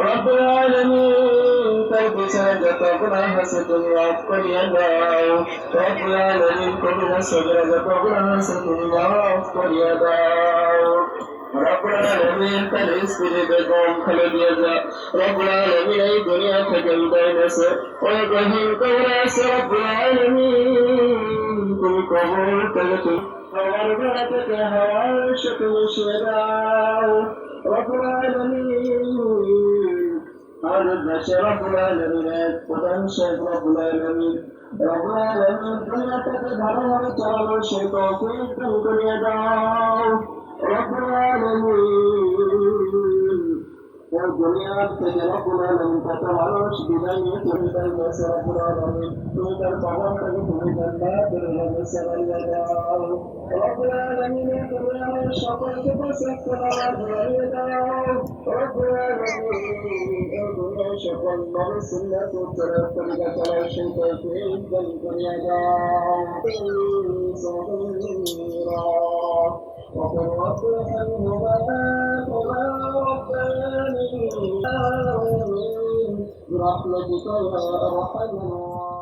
রব্বুল আলামিন তার পিছনে যত গুনাহ আছে তুমি মাফ করিয়া দাও। রব্বুল আলামিন কবিরা সগীরা যত গুনাহ আছে তুমি মাফ করিয়া দাও। রব্বুল আলামিন তার স্ত্রী বেগম খালেদা রব্বুল আলামিন এই দুনিয়া থেকে বিদায় নিয়েছে, ওই গহীন কবরে আছে। রব্বুল আলামিন তুমি কবর থেকে তুমি আমার ঘর থেকে হাওয়ার সাথে মিশিয়ে দাও। রব্বুল আলামিন আমাদের দেশে রব্বুল আলামিনের প্রধান শেখ রব্বুল আলামিন দুনিয়া থেকে ভালোভাবে চালানোর সেই তৌফিক দান করিয়ে দাও। রব্বুল আলামিন ওই দুনিয়ার থেকে রব্বুল আলামিন কত মানুষ বিদায় নিয়ে চলে গেছে। রব্বুল আলামিন তুমি তার কবরটাকে তুমি জান্নাতের মধ্যে বানিয়ে দাও। রব্বুল আলামিন তুমি আমাদের সকলকে প্রশস্ত নামাজ বানিয়ে দাও। রব্বুল আলামিন এই দুনিয়ার সকল মানুষ সুন্নাত ও তরিকা চলার সেই তৌফিক দান করিয়ে দাও। وقل رب ارحمهما كما ربياني برحمتك يا ارحم الراحمين.